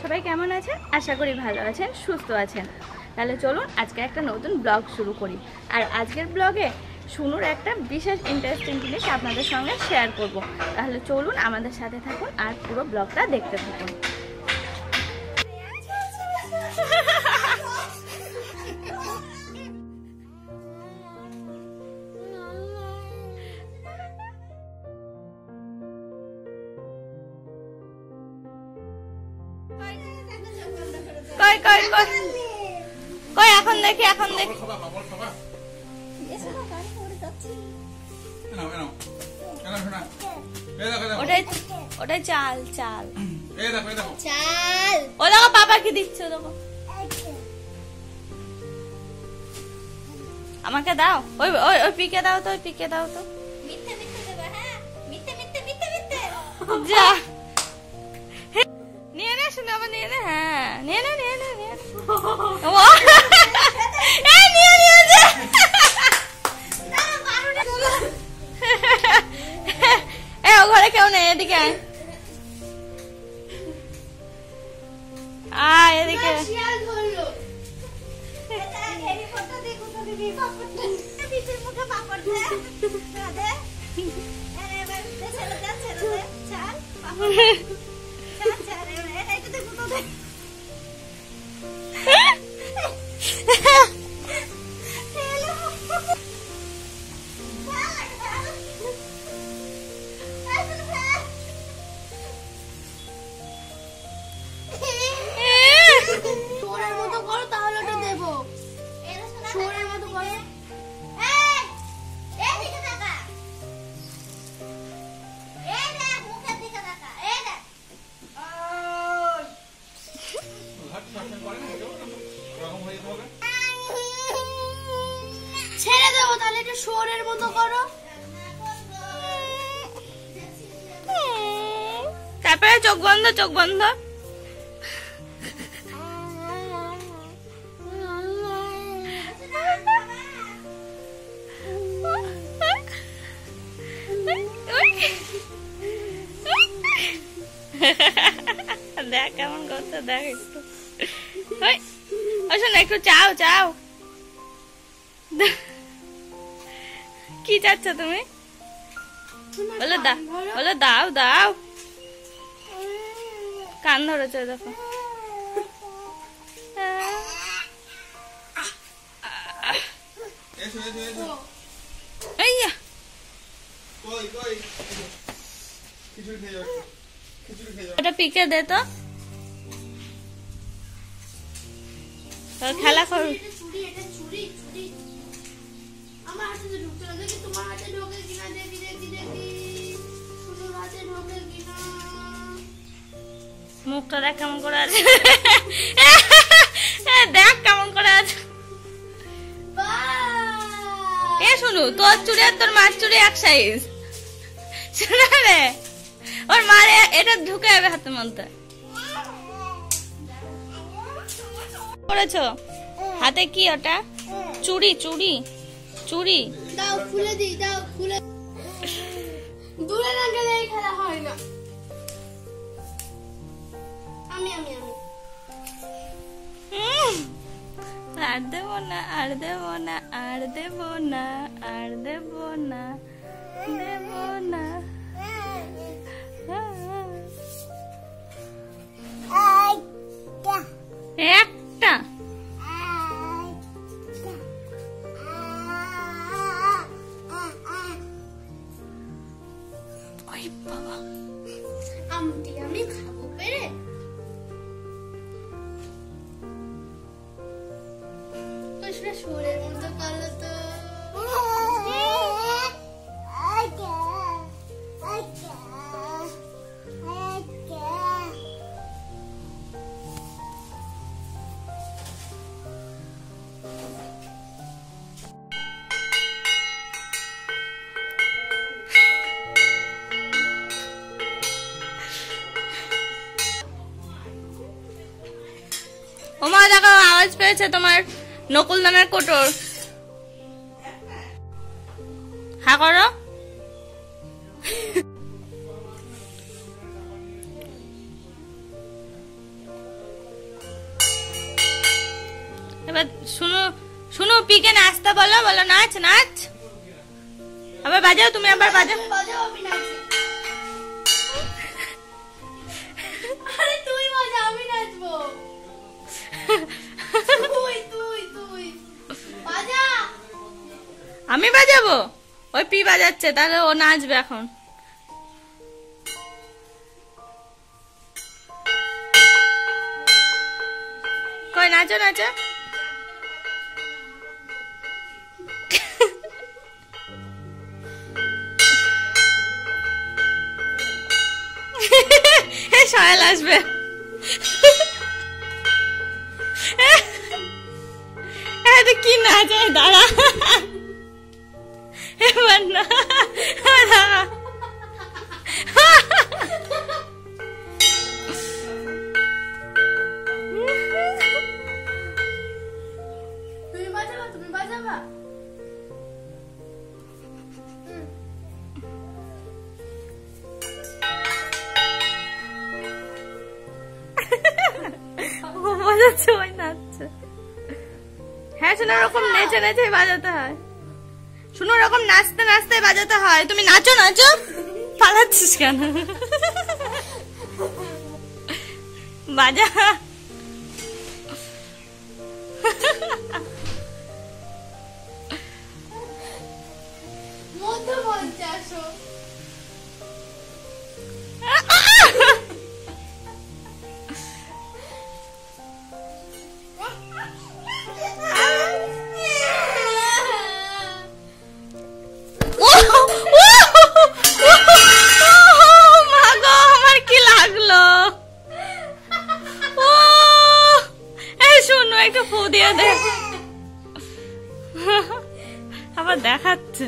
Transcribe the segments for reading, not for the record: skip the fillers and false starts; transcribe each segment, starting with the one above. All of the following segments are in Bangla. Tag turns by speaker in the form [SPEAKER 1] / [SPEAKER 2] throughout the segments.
[SPEAKER 1] সবাই কেমন আছেন? আশা করি ভালো আছেন, সুস্থ আছেন। তাহলে চলুন আজকে একটা নতুন ব্লগ শুরু করি। আর আজকের ব্লগে শুনুর একটা বিশেষ ইন্টারেস্টিং জিনিস আপনাদের সঙ্গে শেয়ার করব। তাহলে চলুন আমাদের সাথে থাকুন আর পুরো ব্লগটা দেখতে থাকুন। কই কই কই কই এখন দেখি ওটাই চাল চাল চাল। ও দেখো পাপা কি দিচ্ছে, দেখো আমাকে দাও, ওই ওই ওই পিকে দাও তো, ওই পিকে দাও তো। যা নিয়ে নে, শুনে আবার নিয়ে নে। হ্যাঁ নিয়ে নে নিয়ে নে নিয়ে ঘরে কেউ নেই, এদিকে আয়, এদিকে ছেড়ে দেবো, তাহলে এটা শোরের মতো করো। তারপরে চোখ বন্ধ, চোখ বন্ধ। দেখ কেমন করছে, দেখ একটু শোন, একটু চাও চাও। কি চাচ্ছ তুমি? বলে দাও, বলে দাও দাও। কান ধরেছে দেখো। এটা পিকে দে তো, খেলা করো। মুখটা দেখ কেমন করে আছে, দেখ কেমন করে আছে। এ শুনু, তোর চুড়ি আর তোর মার চুড়ি এক সাইজ। শোনা রে, ওর মারে এটা ঢুকে যাবে হাতের মধ্যে। করেছো হাতে কি ওটা? চুড়ি চুড়ি চুড়ি
[SPEAKER 2] দাও, খুলে দিই, দাও খুলে। দূরে না গেলে এই খেলা হয় না। আমি আমি আমি
[SPEAKER 1] আর দেবো না, আর দেবো না, আর দেবো না, আর দেবো না, দেবো না। একটা ওই বাবা,
[SPEAKER 2] আমটি আমি খাবো পেরে। তো সেটা শোরের মতো করলো তো।
[SPEAKER 1] ওমা দেখো আওয়াজ পেয়েছে তোমার নকুলদানার কোটর। হ্যাঁ করো। এবার শুনো শুনো, পিকে নাচতে বলো, বলো নাচ নাচ। আবার বাজাও, তুমি আবার বাজাও।
[SPEAKER 2] বাজাও, আমি নাচি। আরে তুই বাজা, আমি নাচবো। তুই তুই তুই বাজা।
[SPEAKER 1] আমি বাজাবো? ওই পি বাজাচ্ছে, তাহলে ও নাচবে এখন। কই নাচো নাচো। সয়াল আসবে। এটা কি নাচ? দাঁড়া, এবার না,
[SPEAKER 2] তুমি বাজাবা, তুমি বাজাবা।
[SPEAKER 1] ও বাজাচ্ছে, ওই নাচছে। হ্যাঁ শোনো, ওরকম নেচে নেচে বাজাতে হয়। শোনো, ওরকম নাচতে নাচতে বাজাতে হয়। তুমি নাচো নাচো, পালাচ্ছিস কেন? বাজা।
[SPEAKER 2] মধ্যমঞ্চে আসো।
[SPEAKER 1] আমার কি লাগলো? ও শোনো, একটু ফু দিয়ে দে। আবার দেখাচ্ছে।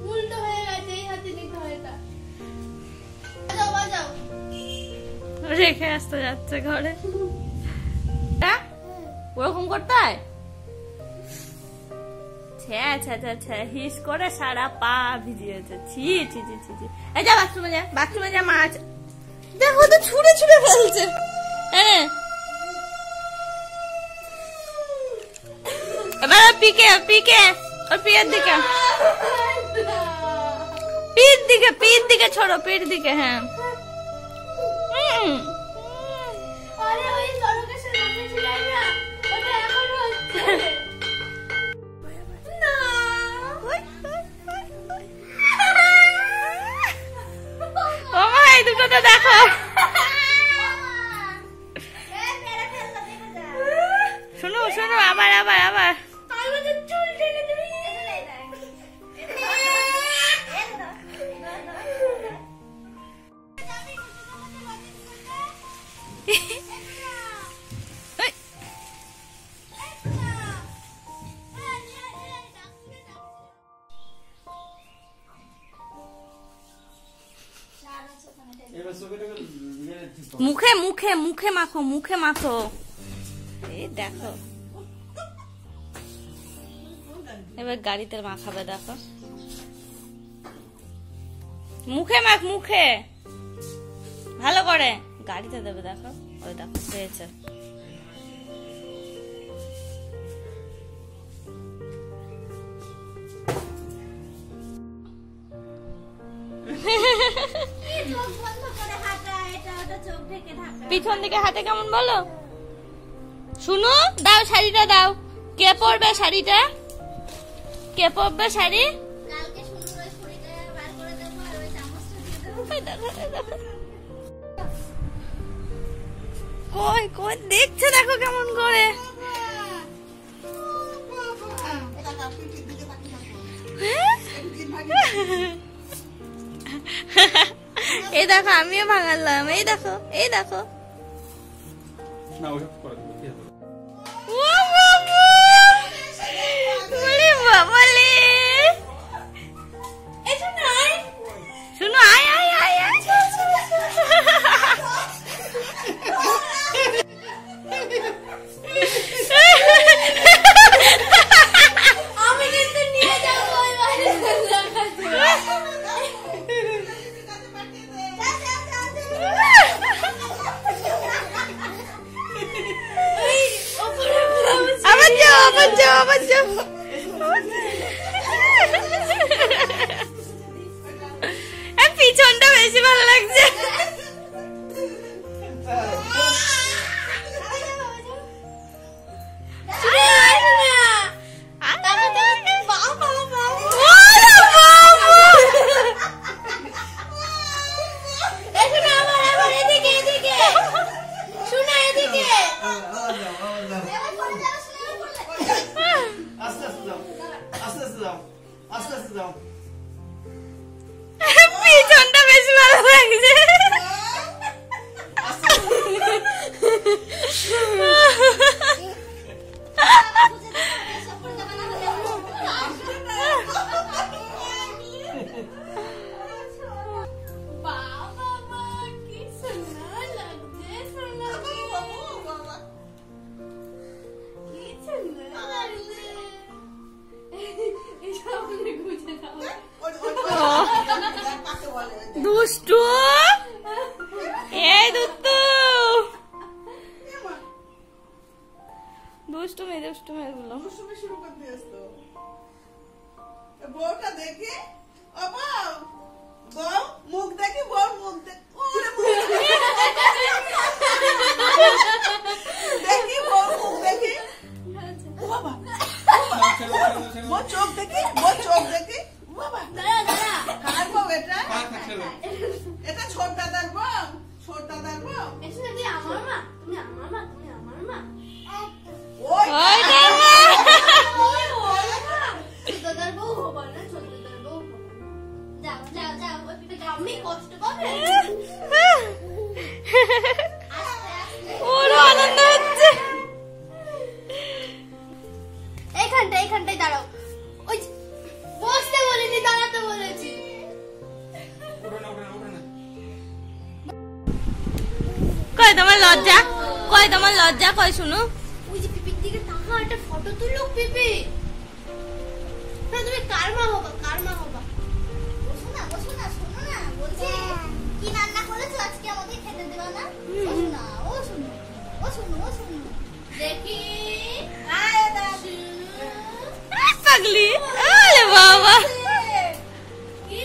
[SPEAKER 2] উল্টো হয়ে গেছে, এই হাতে নিতে হয় এটা। বাজাও বাজাও।
[SPEAKER 1] রেখে আসতে যাচ্ছে ঘরে। ওরকম করতে হয়? হিস করে সারা পা ভিজিয়েছে। ছি ছি ছি ছি ছি। এই যা বাথরুমে যা, বাথরুমে যা। মাছ দেখো তো ছুঁড়ে ছুঁড়ে ফেলছে। হ্যাঁ, এবার পিকে পিকে ওর পিয়ের দিকে, পিঠ দিকে, পিঠ দিকে ছোড়ো, পিঠ দিকে। হ্যাঁ,
[SPEAKER 2] আরে ওই সরকারের নামে ছিল না, ওটা এখন হচ্ছে না।
[SPEAKER 1] ও মা, এই দুটো তো দেখো। শোনো শোনো, আবার আবার আবার।
[SPEAKER 2] আমাদের চুল টেনে দিবি।
[SPEAKER 1] মুখে মুখে মুখে মাখো, মুখে মাখো। এই দেখো, এবার গাড়িতে মাখাবে। দেখো, মুখে মাখ, মুখে ভালো করে। গাড়িতে দেবে। দেখো, ওই দেখো পেয়েছে। পিছন দিকে হাতে কেমন বলো? শুনো, দাও শাড়িটা দাও। কে পরবে শাড়িটা? কে পরবে শাড়ি?
[SPEAKER 2] কালকে শুনুরে ছুরিটা বার করে দেবো আর ওই চামচটা দিয়ে দেবো।
[SPEAKER 1] কই কই দেখছে, দেখো কেমন করে। এই দেখো, আমিও ভাঙালাম। এই দেখো, এই দেখো। শুনো, আয় আয় আয় আয়।
[SPEAKER 2] আমি কিন্তু নিয়ে যাবো ওই বাড়ি।
[SPEAKER 3] যাও আস্তে আস্তে যাও
[SPEAKER 1] পিছনটা বেশ ভালো লাগছে।
[SPEAKER 3] আস্তে
[SPEAKER 1] দুষ্টু এই দুষ্টু দুষ্টু মেয়েগুলো
[SPEAKER 3] দুষ্টুমি শুরু করে দিয়েছ তো বউটা দেখি ও বউ বউ মুখ দেখি বউ মুখ দেখি ওরে মুখ দেখি বউ মুখ দেখি ও বাবা বউ চোখ দেখি ও বাবা কার বউ এটা এটা ছোট দাদার বউ ওই
[SPEAKER 1] ওরও আনন্দ হচ্ছে।
[SPEAKER 2] এইখানটায় দাঁড়াও ওই বসতে বলিনি দাঁড়াতে বলেছি
[SPEAKER 1] কই তোমার লজ্জা কই শুনো
[SPEAKER 2] ওই যে পিপির দিকে তাকা একটা ফটো তুললো পিপি না তুমি কার মা হবা বসো না শোনো না বলছি কি রান্না করেছো আজকে আমাকে খেতে দেবা না ও শুনো দেখি আয় দাদু
[SPEAKER 1] পাগলি আরে বাবা
[SPEAKER 2] কি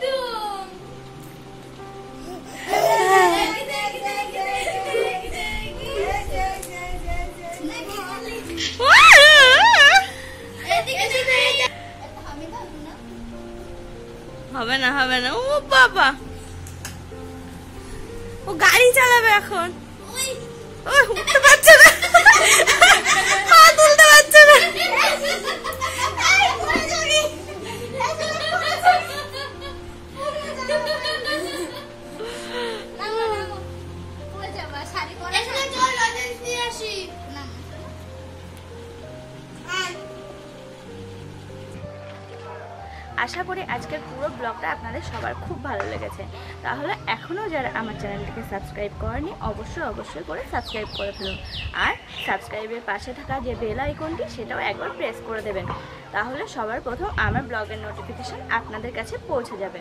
[SPEAKER 2] তো
[SPEAKER 1] হবে না ও বাবা ও গাড়ি চালাবে এখন ও উঠতে পারছে না পা তুলতে পারছে না আশা করি আজকের পুরো ব্লগটা আপনাদের সবার খুব ভালো লেগেছে। তাহলে এখনও যারা আমার চ্যানেলটিকে সাবস্ক্রাইব করেনি অবশ্যই করে সাবস্ক্রাইব করে ফেলুন, আর সাবস্ক্রাইবের পাশে থাকা যে বেল আইকনটি সেটাও একবার প্রেস করে দেবেন, তাহলে সবার প্রথম আমার ব্লগের নোটিফিকেশান আপনাদের কাছে পৌঁছে যাবে।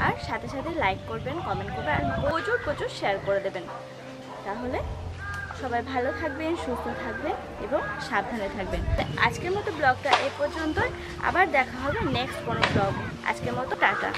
[SPEAKER 1] আর সাথে লাইক করবেন, কমেন্ট করবেন আর প্রচুর শেয়ার করে দেবেন। তাহলে সবাই ভালো থাকবেন, সুস্থ থাকবেন এবং সাবধানে থাকবেন। আজকের মতো ব্লগটা এই পর্যন্তই, আবার দেখা হবে নেক্সট কোনো ব্লগ। আজকের মতো টাটা।